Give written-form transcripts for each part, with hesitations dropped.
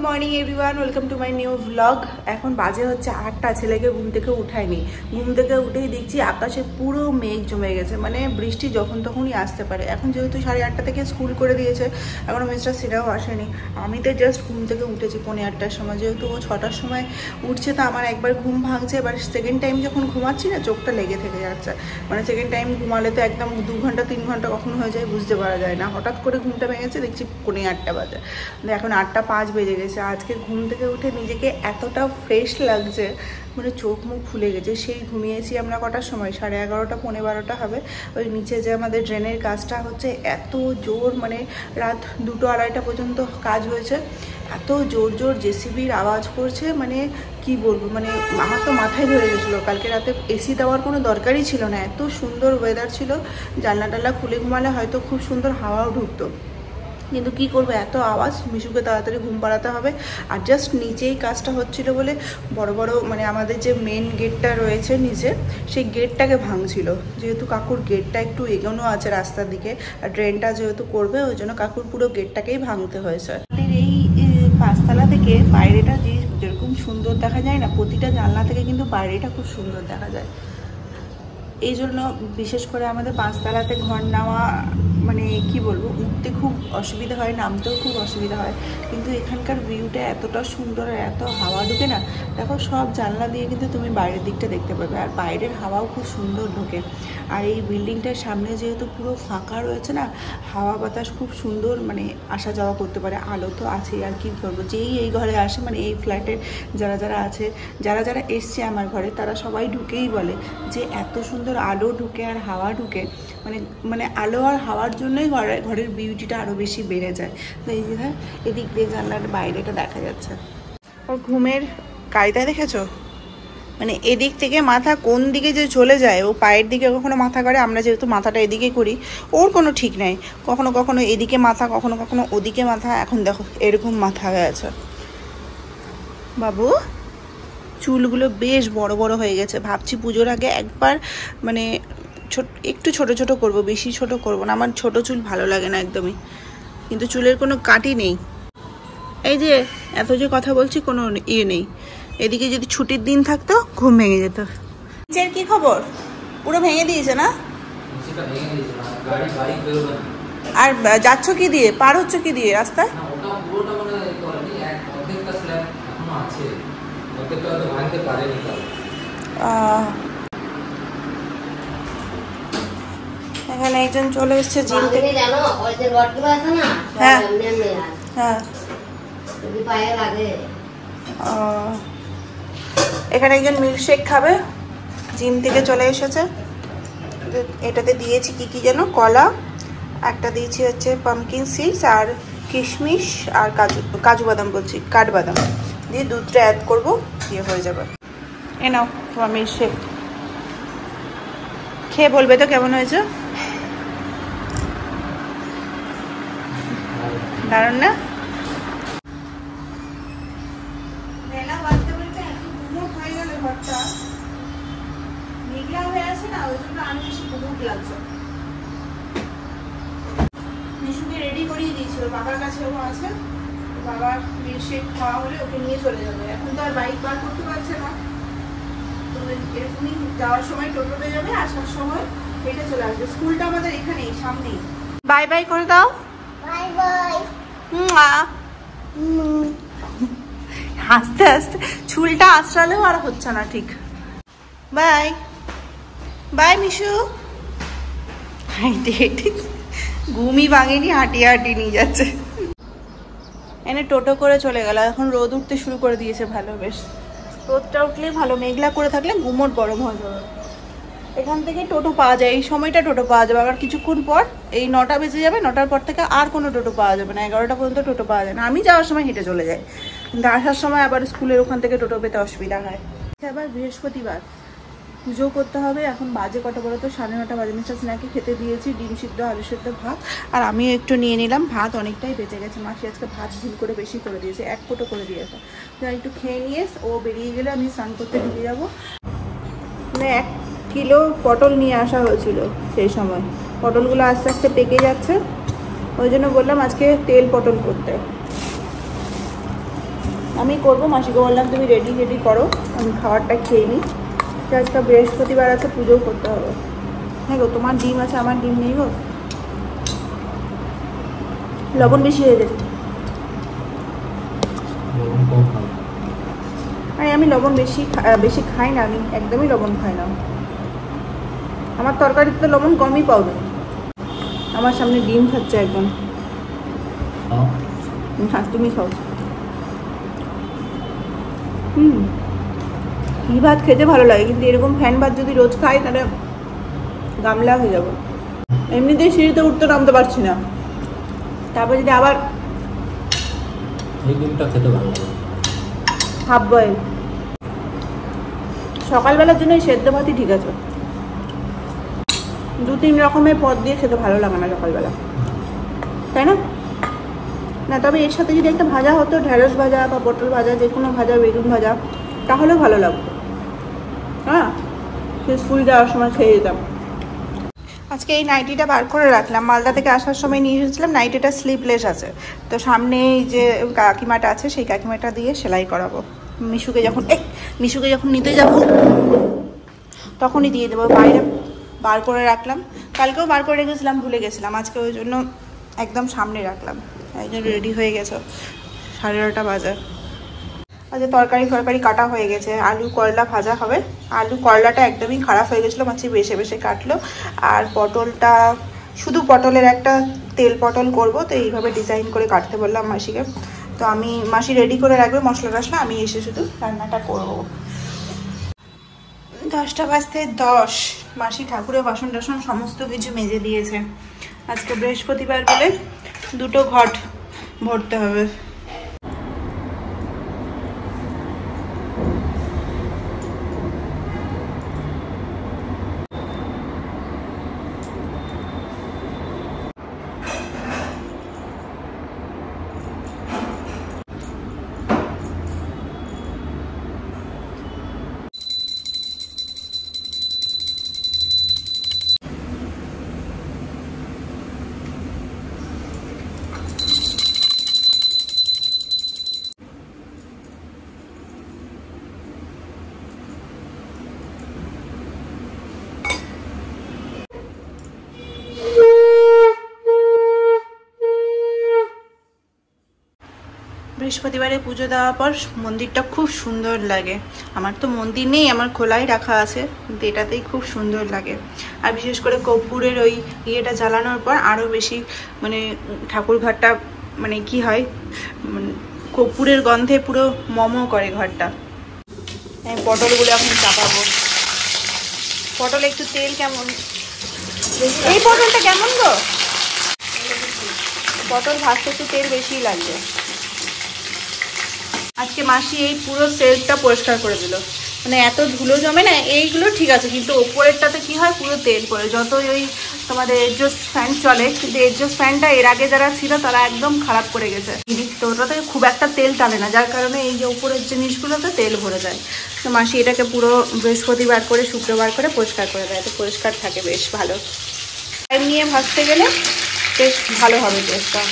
Morning everyone, welcome to my new blog. এখন বাজে হচ্ছে 8টা। ছেলেকে ঘুম থেকে উঠায়নি। ঘুম থেকে উঠেই দেখছি আকাশে পুরো মেঘ জমে গেছে, মানে বৃষ্টি যখন তখনই আসতে পারে। এখন যেহেতু 8:30 থেকে স্কুল করে দিয়েছে, এখনও মিস্টার সিরাও আসেনি। আমি তো জাস্ট ঘুম থেকে উঠেছি 8:45-টার সময়। যেহেতু ও 6টার সময় উঠছে, তো আমার একবার ঘুম ভাঙছে। এবার সেকেন্ড টাইম যখন ঘুমাচ্ছি না, চোখটা লেগে থেকে যাচ্ছে। মানে সেকেন্ড টাইম ঘুমালে তো একদম 2 ঘন্টা 3 ঘন্টা কখন হয়ে যায় বুঝতে পারা যায় না। হঠাৎ করে ঘুমটা ভেঙেছে, দেখছি 8:45 বাজে। এখন 8:05 বেজে গেছে। আজকে ঘুম থেকে উঠে নিজেকে এতটা ফ্রেশ লাগছে, মানে চোখ মুখ খুলে গেছে। সেই ঘুমিয়েছি আমরা কটার সময়, 11:30 পৌনে 12টা হবে। ওই নিচে যে আমাদের ড্রেনের কাজটা হচ্ছে, এত জোর, মানে রাত 2-2:30 পর্যন্ত কাজ হয়েছে। এত জোর জোর জেসিবির আওয়াজ করছে, মানে কি বলবো, মানে আমার তো মাথায় ধরে গেছিলো। কালকে রাতে এসি দেওয়ার কোনো দরকারই ছিল না, এত সুন্দর ওয়েদার ছিল। জানলা টাল্লা খুলে ঘুমালে হয়তো খুব সুন্দর হাওয়াও ঢুকতো, কিন্তু কি করবো, এত আওয়াজ। মিশুকে তাড়াতাড়ি ঘুম পাড়াতে হবে। আর জাস্ট নিচেই কাজটা হচ্ছিল বলে বড় বড়, মানে আমাদের যে মেন গেটটা রয়েছে নিচে, সেই গেটটাকে ভাঙছিল। যেহেতু কাকুর গেটটা একটু এগোনো আছে রাস্তার দিকে, আর ড্রেনটা যেহেতু করবে, ওই জন্য কাকুর পুরো গেটটাকেই ভাঙতে হয়েছে। এই 5তলা থেকে বাইরেটা যেরকম সুন্দর দেখা যায় না, প্রতিটা জানলা থেকে কিন্তু বাইরেটা খুব সুন্দর দেখা যায়। এই জন্য বিশেষ করে আমাদের 5তলাতে ঘর নেওয়া, মানে কি বলবো, উঠতে খুব অসুবিধা হয়, নামতেও খুব অসুবিধা হয়। কিন্তু এখানকার ভিউটা এতটা সুন্দর আর এত হাওয়া ঢুকে না, দেখো সব জানলা দিয়ে কিন্তু তুমি বাইরের দিকটা দেখতে পাবে, আর বাইরের হাওয়াও খুব সুন্দর ঢোকে। আর এই বিল্ডিংটার সামনে যেহেতু পুরো ফাঁকা রয়েছে না, হাওয়া বাতাস খুব সুন্দর, মানে আসা যাওয়া করতে পারে। আলো তো আছেই, আর কি করবো, যেই এই ঘরে আসে, মানে এই ফ্ল্যাটের যারা যারা আছে, যারা যারা এসছে আমার ঘরে, তারা সবাই ঢুকেই বলে যে এত সুন্দর আলো ঢুকে আর হাওয়া ঢুকে, মানে আলো আর হাওয়ার জন্যই ঘরের বিউটিটা আরও বেশি বেড়ে যায়। তো এই যে এদিক দিয়ে জানলার বাইরেটা দেখা যাচ্ছে। ওর ঘুমের কায়দা দেখেছো, মানে এদিক থেকে মাথা কোন দিকে যে চলে যায়, ও পায়ের দিকে কখনো মাথা করে, আমরা যেহেতু মাথাটা এদিকে করি, ওর কোনো ঠিক নাই। কখনো কখনো এদিকে মাথা, কখনো কখনো ওদিকে মাথা। এখন দেখো এরকম মাথা হয়ে আছে। বাবু, চুলগুলো বেশ বড় বড় হয়ে গেছে। ভাবছি পুজোর আগে একবার, মানে একটু ছোট ছোট করব, বেশি ছোট করব না। আমার ছোট চুল ভালো লাগে না একদমই, কিন্তু চুলের কোনো কাটি নেই। এই যে এত যে কথা বলছি, কোনো ইয়ে নেই। এদিকে যদি ছুটির দিন থাকতো, ঘুম ভেঙে যেত। নিচের কি খবর? পুরো ভেঙে দিয়েছে না? আর যাচ্ছ কি দিয়ে, পার হচ্ছ কি দিয়ে রাস্তায়? এখানে একজন চলে এসছে জিম থেকে। হ্যাঁ হ্যাঁ, এখানে একজন মিল্কশেক খাবে, জিম থেকে চলে এসেছে। এটাতে দিয়েছি কি কি যেন, কলা একটা দিয়েছি, হচ্ছে পামকিন সিডস আর কিশমিশ আর কাজু বাদাম, বলছি কাঠবাদাম দিয়ে দুধটা অ্যাড করবো, দিয়ে হয়ে যাবে। এ নাও তোমার মিল্কশেক, খেয়ে বলবে তো কেমন হয়েছে। দারুণ না? বেলা বাজতে বলতে এত গুমোট হয়ে গেল ঘরটা, মেঘলা হয়ে আছে না, ওই জন্য আরো বেশি গুমোট লাগছে। মিশুকে রেডি করিয়ে দিয়েছিল, বাবার কাছে ও আছে, বাবার মিল্কশেক খাওয়া হলে ওকে নিয়ে চলে যাবে। এখন তো আর বাইক বার করতে পারছে না, তো এরকমই যাওয়ার সময় টোটোতে যাবে, আসার সময় হেঁটে চলে আসবে। স্কুলটা আমাদের এখানেই সামনেই। বাই বাই করে দাও। Bye bye. হাসতে হাসতে চুলটা আঁচড়ালেও আর হচ্ছে না ঠিক। Bye bye Mishu. হেঁটে হেঁটে ঘুমই ভাঙেনি, হাঁটিয়ে হাঁটিয়ে নিয়ে যাচ্ছে। এনে টোটো করে চলে গেল। এখন রোদ উঠতে শুরু করে দিয়েছে ভালো, বেশ রোদটা উঠলেই ভালো। মেঘলা করে থাকলে গুমোট গরম হয়ে যাবে। এখান থেকে টোটো পাওয়া যায়, এই সময়টা টোটো পাওয়া যাবে। আবার কিছুক্ষণ পর এই 9টা বেজে যাবে, 9টার পর থেকে আর কোনো টোটো পাওয়া যাবে না। 11টা পর্যন্ত টোটো পাওয়া যায় না। আমি যাওয়ার সময় হেঁটে চলে যাই, কিন্তু আসার সময় আবার স্কুলের ওখান থেকে টোটো পেতে অসুবিধা হয়। আবার বৃহস্পতিবার পুজো করতে হবে। এখন বাজে কটা বলো তো, 9:30 বাজে। মিস্টার স্ন্যাকে খেতে দিয়েছি ডিম সিদ্ধ, আলু সিদ্ধ, ভাত, আর আমিও একটু নিয়ে নিলাম। ভাত অনেকটাই বেঁচে গেছে, মাসি আজকে ভাত ভুল করে বেশি করে দিয়েছে, 1 ফুটো করে দিয়েছে। একটু খেয়ে নিয়ে ও বেরিয়ে গেলে আমি স্নান করতে ঢুকে যাবো। মানে 1 কিলো পটল নিয়ে আসা হয়েছিল সেই সময়, পটলগুলো আস্তে আস্তে পেকে যাচ্ছে, ওই জন্য বললাম আজকে তেল পটল করতে। আমি করবো, মাসিকে বললাম তুমি রেডি করো, আমি খাবারটা খেয়ে নিই। আজকে বৃহস্পতিবার আছে, পুজোও করতে হবে। হ্যাঁ গো, তোমার ডিম আছে, আমার ডিম নেই গো। লবণ বেশি হয়ে গেছে। আরে আমি লবণ বেশি খাই না, আমি একদমই লবণ খাই না। আমার তরকারিতে তো লবণ কমই পাবে। আমার সামনে ডিম খাচ্ছে একদম। হ্যাঁ তুমি খাও। ঘি ভাত খেতে ভালো লাগে, কিন্তু এরকম ফ্যান ভাত যদি রোজ খাই তাহলে গামলা হয়ে যাবো। এমনিতেই সিঁড়িতে উঠতে নামতে পারছি না, তারপর যদি আবার এই ডিমটা খেতে ভালো লাগে। হাফ বয়েল সকালবেলার জন্য এই সেদ্ধ ভাতই ঠিক আছে। 2-3 রকমের পদ দিয়ে খেতে ভালো লাগে না সকালবেলা, তাই না? না, তবে এর সাথে যদি একটা ভাজা হতো, ঢেঁড়স ভাজা বা পটল ভাজা, যে কোনো ভাজা, বেগুন ভাজা, তাহলেও ভালো লাগতো। হ্যাঁ, সে স্কুল যাওয়ার সময় খেয়ে যেতাম। আজকে এই নাইটিটা বার করে রাখলাম, মালদা থেকে আসার সময় নিয়ে এসেছিলাম। নাইটিটা স্লিভলেস আছে, তো সামনে যে কাকিমাটা আছে সেই কাকিমাটা দিয়ে সেলাই করাবো। মিশুকে যখন নিতে যাব তখনই দিয়ে দেবো। বাইরে বার করে রাখলাম, কালকেও বার করে রেখেছিলাম, ভুলে গেছিলাম। আজকে ওই জন্য একদম সামনে রাখলাম। একজন রেডি হয়ে গেছে, 11:30 বাজে। আচ্ছা, তরকারি কাটা হয়ে গেছে। আলু করলা ভাজা হবে। আলু করলাটা একদমই খারাপ হয়ে গেছিলো, মাছি বেশে কাটলো। আর পটলটা শুধু পটলের একটা তেল পটল করব, তো এইভাবে ডিজাইন করে কাটতে বললাম মাসিকে। তো মাসি রেডি করে রাখবে মশলা টশলা, আমি এসে শুধু রান্নাটা করব। 10টা বাজতে 10। মাসি ঠাকুরের বাসন টাসন সমস্ত কিছু মেজে দিয়েছে। আজকে বৃহস্পতিবার বলে 2টো ঘট ভরতে হবে। বৃহস্পতিবারে পুজো দেওয়ার পর মন্দিরটা খুব সুন্দর লাগে। আমার তো মন্দির নেই, আমার খোলাই রাখা আছে, কিন্তু এটাতেই খুব সুন্দর লাগে। আর বিশেষ করে কর্পূরের ওই ইয়েটা জ্বালানোর পর আরও বেশি মানে ঠাকুর ঘরটা মানে কি হয়, কর্পূরের গন্ধে পুরো মমো করে ঘরটা। পটলগুলো এখন চাপাবো। পটলে একটু তেল কেমন, এই পটলটা কেমন গো? পটল ভাজতে একটু তেল বেশি লাগবে। আজকে মাসি এই পুরো সেলফটা পরিষ্কার করে দিল, মানে এত ধুলো জমে না। এইগুলো ঠিক আছে, কিন্তু ওপরেরটাতে কি হয়, পুরো তেল পড়ে। যতই ওই তোমাদের এডজাস্ট ফ্যান চলে, কিন্তু এডজাস্ট ফ্যানটা এর আগে যারা ছিল তারা একদম খারাপ করে গেছে। তো ওটাতে খুব একটা তেল টানে না, যার কারণে এই যে উপরের জিনিসগুলোতে তেল ভরে যায়। তো মাসি এটাকে পুরো বৃহস্পতিবার করে শুক্রবার করে পরিষ্কার করে দেয়, তো পরিষ্কার থাকে, বেশ ভালো। টাইম নিয়ে ভাজতে গেলে বেশ ভালো হবে টেস্টটা।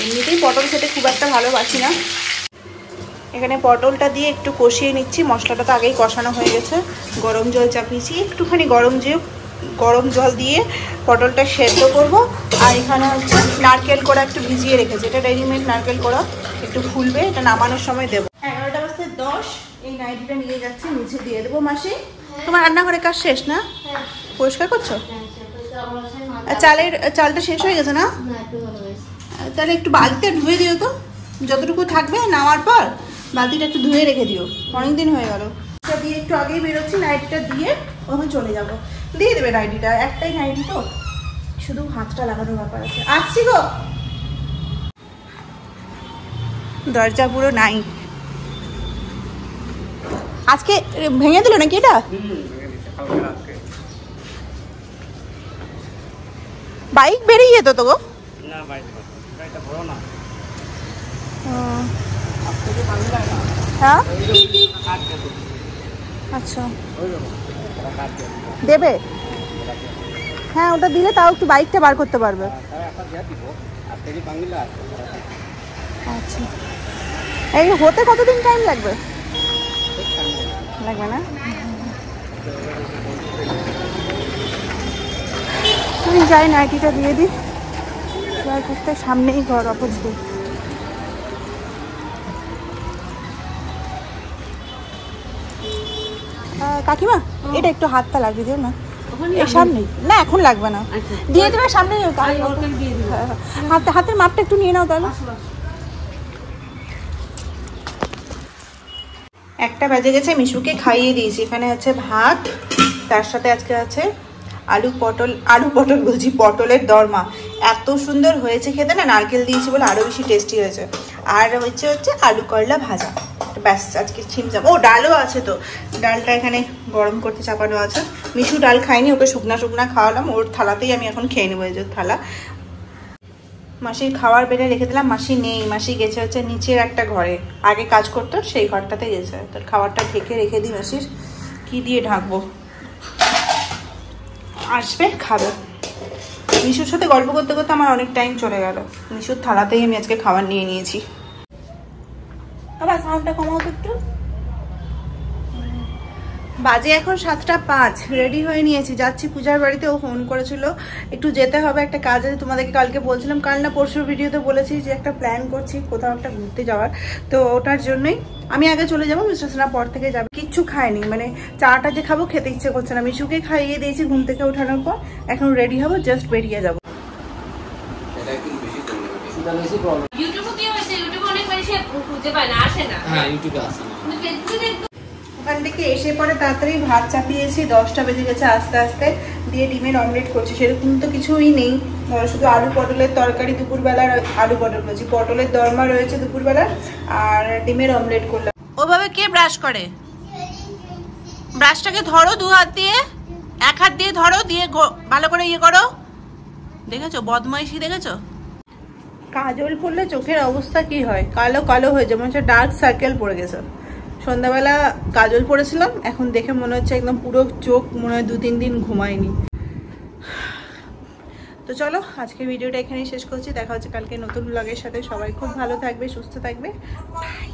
এমনিতেই পটল খেতে খুব একটা ভালোবাসি না। এখানে পটলটা দিয়ে একটু কষিয়ে নিচ্ছি। মশলাটা তো আগেই কষানো হয়ে গেছে। গরম জল চাপিয়েছি, একটুখানি গরম জল দিয়ে পটলটা সেদ্ধ করব। আর এখানে হচ্ছে নারকেল কোড়া একটু ভিজিয়ে রেখেছি, এটা রেডিমেড নারকেল কোড়া, একটু ফুলবে, এটা নামানোর সময় দেবো। 11টা বাজতে 10। এই নাইটিটা নিয়ে যাচ্ছি, নিচে দিয়ে দেবো। মাসি, তোমার রান্নাঘরের কাজ শেষ না? পরিষ্কার করছো? চালটা শেষ হয়ে গেছে না? তাহলে একটু বালতিটা ধুয়ে দিও তো, যতটুকু থাকবে নামার পর বালতিটা একটু ধুয়ে রেখে দিও, অনেকদিন হয়ে গেল। এটা দিয়ে একটু আগেই বেরোচ্ছি, নাইটিটা দিয়ে ওখানে চলে যাবো। দিয়ে দেবে নাইটিটা, একটাই নাইটি তো, শুধু হাতটা লাগানোর ব্যাপার আছে। আসছি গো। দরজা পুরো নাই, আজকে ভেঙে দিল নাকি এটা? বাইক বেরিয়ে যেত তো গো? না, বাইকটা বড় না। হ্যাঁ, আচ্ছা দেবে। হ্যাঁ, ওটা দিলে তাও একটু বাইকটা বার করতে পারবে। আচ্ছা, এই হতে কতদিন টাইম লাগবে? লাগবে না? আমি যাই নাইটিটা দিয়ে দিই। যাই করতে সামনেই ঘর অপোজিটে। কাকিমা এটা একটু হাতটা লাগিয়ে দিও না, এই সামনে না, এখন লাগবে না, দিয়ে দেবে সামনে। হাতের মাপটা একটু নিয়ে নাও তাহলে। 1টা বেজে গেছে, মিশুকে খাইয়ে দিয়েছি। এখানে আছে ভাত, তার সাথে আজকে আছে আলু পটল বলছি, পটলের দরমা। এত সুন্দর হয়েছে খেতে না, নারকেল দিয়েছি বলে আরো বেশি টেস্টি হয়েছে। আর হচ্ছে আলু করলা ভাজা, ব্যাস আজকে ছিমছাম। ও ডালও আছে, তো ডালটা এখানে গরম করতে চাপানো আছে। মিশু ডাল খাইনি, ওকে শুকনা খাওয়ালাম, ওর থালাতেই আমি এখন খেয়ে নেবো। এই যে থালা, মাসির খাওয়ার বেড়ে রেখে দিলাম। মাসি নেই, মাসি গেছে হচ্ছে নিচের একটা ঘরে, আগে কাজ করতো সেই ঘরটাতে গেছে। তোর খাবারটা ঢেকে রেখে দিই। মাসির কি দিয়ে ঢাকবো, আসবে খাবে। মিশুর সাথে গল্প করতে করতে আমার অনেক টাইম চলে গেল। মিশুর থালাতেই আমি আজকে খাবার নিয়ে নিয়েছি। আবার সাউন্ডটা কমাও তো একটু। বাজে এখন 7টা 5, রেডি হয়ে নিয়েছি, যাচ্ছি পূজার বাড়িতে। ও ফোন করেছিল একটু যেতে হবে একটা কাজে। তোমাদেরকে কালকে বলছিলাম, কাল না পরশুর ভিডিওতে বলেছি যে একটা প্ল্যান করছি কোথাও একটা ঘুরতে যাওয়ার। তো ওটার জন্যই আমি আগে চলে যাবো, মিস্টার সোনা পর থেকে যাবে। কিচ্ছু খাইনি, মানে চাটা যে খাবো খেতে ইচ্ছে করছে না। মিশুকে খাইয়ে দিয়েছি ঘুম থেকে ওঠানোর পর, এখন রেডি হবো, জাস্ট বেরিয়ে যাবো। ওখান থেকে এসে পরে তাড়াতাড়ি ভাত চাপিয়েছি, 10টা বেজে গেছে। আস্তে আস্তে দিয়ে ডিমের অমলেট করছি। সেরকম তো কিছুই নেই, শুধু আলু পটলের তরকারি দুপুরবেলার, আলু পটল বলছি, পটলের দরমা রয়েছে দুপুরবেলার, আর ডিমের অমলেট করলাম। ওভাবে কে ব্রাশ করে? ব্রাশটাকে ধরো 2 হাত দিয়ে, 1 হাত দিয়ে ধরো, দিয়ে ভালো করে ইয়ে করো। দেখেছো বদমাইশি, দেখেছো? কাজল পরলে চোখের অবস্থা কি হয়, কালো কালো হয়ে যায়, মনে হচ্ছে ডার্ক সার্কেল পড়ে গেছে। সন্ধ্যাবেলা কাজল পরেছিলাম, এখন দেখে মনে হচ্ছে একদম পুরো চোখ, মনে হয় 2-3 দিন ঘুমায়নি। তো চলো আজকে ভিডিওটা এখানেই শেষ করছি। দেখা হচ্ছে কালকে নতুন ব্লগের সাথে। সবাই খুব ভালো থাকবে, সুস্থ থাকবে, বাই।